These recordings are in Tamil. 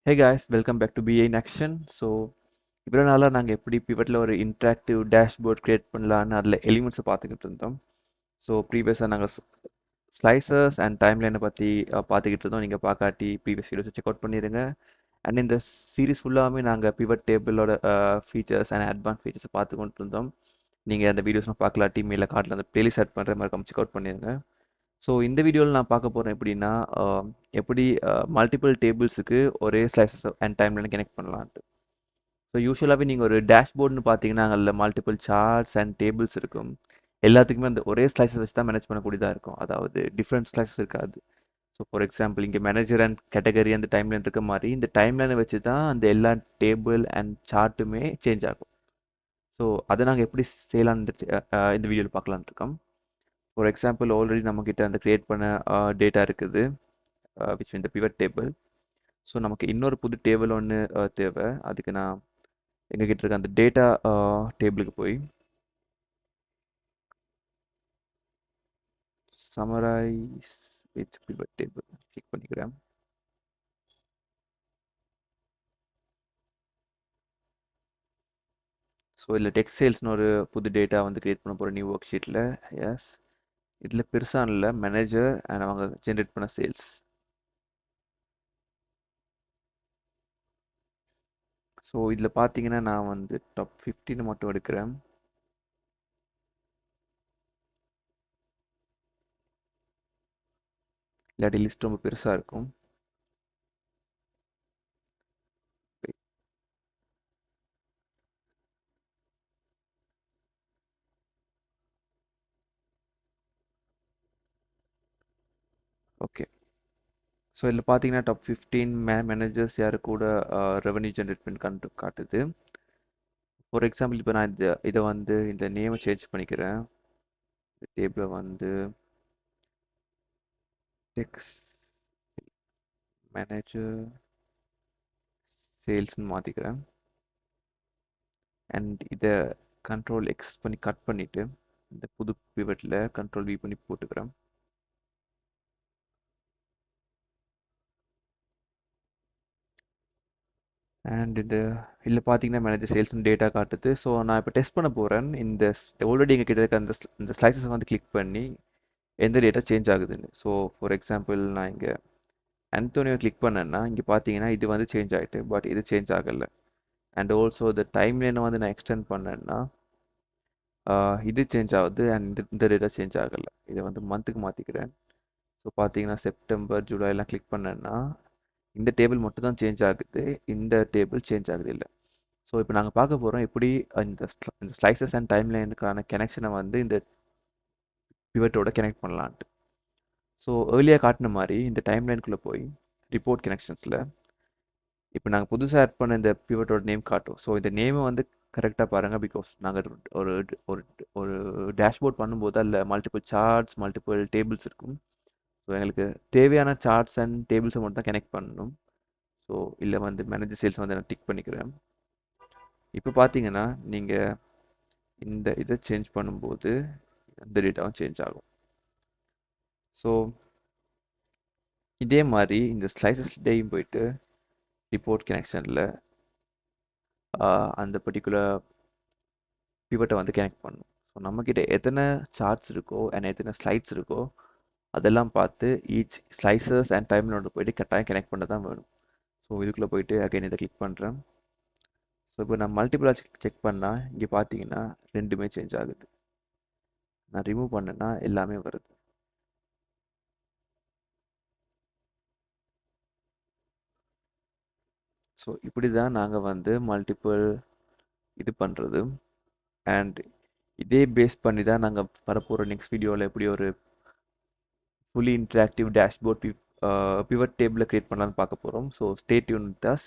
Hey guys welcome back to PA in action. So இவ்வளோ நாளாக நாங்கள் எப்படி பிவட்டில் ஒரு இன்ட்ராக்டிவ் டேஷ்போர்ட் க்ரியேட் பண்ணலான்னு அதில் எலிமெண்ட்ஸை பார்த்துக்கிட்டு இருந்தோம். ஸோ ப்ரீவியஸாக நாங்கள் ஸ்லைசஸ் அண்ட் டைம்லைனை பற்றி பார்த்துக்கிட்டு இருந்தோம். நீங்கள் பார்க்காட்டி ப்ரீவியஸ் வீடியோஸை செக் அவுட் பண்ணிடுங்க. அண்ட் இந்த சீரீஸ் ஃபுல்லாகவே நாங்கள் பிவட் டேபிளோட ஃபீச்சர்ஸ் அண்ட் அட்வான்ஸ் ஃபீச்சர்ஸை பார்த்து கொண்டு இருந்தோம். நீங்கள் அந்த வீடியோஸ்லாம் பார்க்கலாட்டி மேலே கார்டில் அந்த பிளேலிஸ்ட் ஆட் பண்ணுற மாதிரி செக் அவுட் பண்ணிடுங்க. ஸோ இந்த வீடியோவில் நான் பார்க்க போகிறேன் எப்படின்னா எப்படி மல்டிபிள் டேபிள்ஸுக்கு ஒரே ஸ்லைசஸ் அண்ட் டைம்லைன் கனெக்ட் பண்ணலான்ட்டு. ஸோ யூஸ்வலாகவே நீங்கள் ஒரு டேஷ்போர்டுன்னு பார்த்தீங்கன்னா அதில் மல்டிபிள் சார்ட்ஸ் அண்ட் டேபிள்ஸ் இருக்கும். எல்லாத்துக்குமே அந்த ஒரே ஸ்லைசஸ் வச்சு தான் மேனேஜ் பண்ணக்கூடியதாக இருக்கும். அதாவது டிஃப்ரெண்ட் ஸ்லைசஸ் இருக்காது. ஸோ ஃபார் எக்ஸாம்பிள் இங்கே மேனேஜர் அண்ட் கேட்டகரி அந்த டைம்லைன் இருக்க மாதிரி இந்த டைம்லைனை வச்சு தான் அந்த எல்லா டேபிள் அண்ட் சார்ட்டுமே சேஞ்ச் ஆகும். ஸோ அதை நாங்கள் எப்படி செய்யலான்னு இந்த வீடியோவில் பார்க்கலான்னு இருக்கோம். ஃபார் எக்ஸாம்பிள் ஆல்ரெடி நம்மக்கிட்ட அந்த க்ரியேட் பண்ண டேட்டா இருக்குது விச் இந்த பிவட் டேபிள். ஸோ நமக்கு இன்னொரு புது டேபிள் ஒன்று தேவை. அதுக்கு நான் எங்ககிட்ட இருக்க அந்த டேட்டா டேபிளுக்கு போய் summarise with pivot table click பண்ணிக்கிறேன். ஸோ இதில் டெக்ஸ்ட் சேல்ஸ்னு ஒரு புது டேட்டா வந்து க்ரியேட் பண்ண போகிற நியூ ஒர்க் ஷீட்டில். எஸ், இதில் பெருசாக இல்லை, மேனேஜர் அண்ட் அவங்க ஜென்ரேட் பண்ண சேல்ஸ். ஸோ இதில் பார்த்தீங்கன்னா நான் வந்து டாப் 15 மட்டும் எடுக்கிறேன். இல்லாட்டி லிஸ்ட் ரொம்ப பெருசாக இருக்கும். ஓகே, ஸோ இதில் பார்த்தீங்கன்னா டாப் 15 மேனேஜர்ஸ் யார் கூட ரெவன்யூ ஜென்ரேட் பண்ணி காட்டுது. ஃபார் எக்ஸாம்பிள் இப்போ நான் இதை வந்து இந்த நேமை சேஞ்ச் பண்ணிக்கிறேன். இந்த டேபிளை வந்து டெக்ஸ்ட் மேனேஜர் சேல்ஸ்ன்னு மாற்றிக்கிறேன். அண்ட் இதை கண்ட்ரோல் எக்ஸ் பண்ணி கட் பண்ணிவிட்டு இந்த புது பிவட்டில் கண்ட்ரோல் வி பண்ணி போட்டுக்கிறேன். அண்ட் இதில் பார்த்தீங்கன்னா மேனேஜர் சேல்ஸ்னு டேட்டா காட்டுது. ஸோ நான் இப்போ டெஸ்ட் பண்ண போகிறேன். ஆல்ரெடி எங்கள் கிட்ட இருக்க இந்த ஸ்லைசஸ் வந்து கிளிக் பண்ணி எந்த டேட்டா சேஞ்ச் ஆகுதுன்னு. ஸோ ஃபார் எக்ஸாம்பிள் நான் இங்கே அந்தோனியோ கிளிக் பண்ணேன்னா இங்கே பார்த்தீங்கன்னா இது வந்து சேஞ்ச் ஆகிட்டு, பட் இது சேஞ்ச் ஆகலை. அண்ட் ஆல்சோ இந்த டைம் லைனை வந்து நான் எக்ஸ்டெண்ட் பண்ணேன்னா இது சேஞ்ச் ஆகுது அண்ட் இந்த டேட்டா சேஞ்ச் ஆகலை. இதை வந்து மந்த்துக்கு மாற்றிக்கிறேன். ஸோ பார்த்தீங்கன்னா செப்டம்பர் ஜூலைலாம் கிளிக் பண்ணேன்னா இந்த டேபிள் மட்டும் தான் சேஞ்ச் ஆகுது, இந்த டேபிள் சேஞ்ச் ஆகுது இல்லை. ஸோ இப்போ நாங்கள் பார்க்க போகிறோம் எப்படி இந்த ஸ்லைசஸ் அண்ட் டைம் லைனுக்கான கனெக்ஷனை வந்து இந்த பிவட்டோட கனெக்ட் பண்ணலான்ட்டு. ஸோ ஏர்லியாக காட்டின மாதிரி இந்த டைம் லைனுக்குள்ளே போய் ரிப்போர்ட் கனெக்ஷன்ஸில் இப்போ நாங்கள் புதுசாக ஆட் பண்ண இந்த பிவட்டோட நேம் காட்டும். ஸோ இந்த நேமை வந்து கரெக்டாக பாருங்கள். பிகாஸ் நாங்கள் ஒரு ஒரு ஒரு டேஷ்போர்ட் பண்ணும்போது அதில் மல்டிபிள் சார்ட்ஸ் மல்டிபிள் டேபிள்ஸ் இருக்கும். ஸோ எங்களுக்கு தேவையான சார்ட்ஸ் அண்ட் டேபிள்ஸை மட்டும் தான் கனெக்ட் பண்ணணும். ஸோ இல்லை வந்து மேனேஜர் சேல்ஸ் வந்து நான் டிக் பண்ணிக்கிறேன். இப்போ பார்த்தீங்கன்னா நீங்கள் இந்த இதை சேஞ்ச் பண்ணும்போது அந்த டேட்டாவும் சேஞ்ச் ஆகும். ஸோ இதே மாதிரி இந்த ஸ்லைசஸ்லேயும் போயிட்டு ரிப்போர்ட் கனெக்ஷனில் அந்த பர்டிகுலர் பிவட்டை வந்து கனெக்ட் பண்ணணும். ஸோ நம்மக்கிட்ட எத்தனை சார்ட்ஸ் இருக்கோ அண்ட் எத்தனை ஸ்லைட்ஸ் இருக்கோ அதெல்லாம் பார்த்து ஈச் ஸ்லைசஸ் அண்ட் டைம்லைனோட போயிட்டு கட்டாயம் கனெக்ட் பண்ண தான் வேணும். ஸோ இதுக்குள்ளே போயிட்டு அகைன் இதை கிளிக் பண்ணுறேன். ஸோ இப்போ நான் மல்டிபிளாக செக் பண்ணால் இங்கே பார்த்தீங்கன்னா ரெண்டுமே சேஞ்ச் ஆகுது. நான் ரிமூவ் பண்ணேன்னா எல்லாமே வருது. ஸோ இப்படி தான் நாங்கள் வந்து மல்டிபிள் இது பண்ணுறது. அண்ட் இதே பேஸ் பண்ணி தான் நாங்கள் வரப்போகிற நெக்ஸ்ட் வீடியோவில் எப்படி ஒரு ஃபுல்லி இன்ட்ராக்டிவ் டேஷ்போர்ட் பிவட் டேபிளை க்ரியேட் பண்ணலான்னு பார்க்க போகிறோம். So stay tune with us.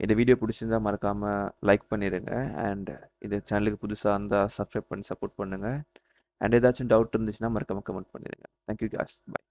இந்த வீடியோ பிடிச்சிருந்தா மறக்காமல் லைக் பண்ணிடுங்க. அண்ட் இந்த சேனலுக்கு புதுசாக இருந்தால் சப்ஸ்கிரைப் பண்ணி சப்போர்ட் பண்ணுங்கள். அண்ட் ஏதாச்சும் டவுட் இருந்துச்சுன்னா மறக்காமல் கமெண்ட் பண்ணிடுங்க. Thank you guys, by.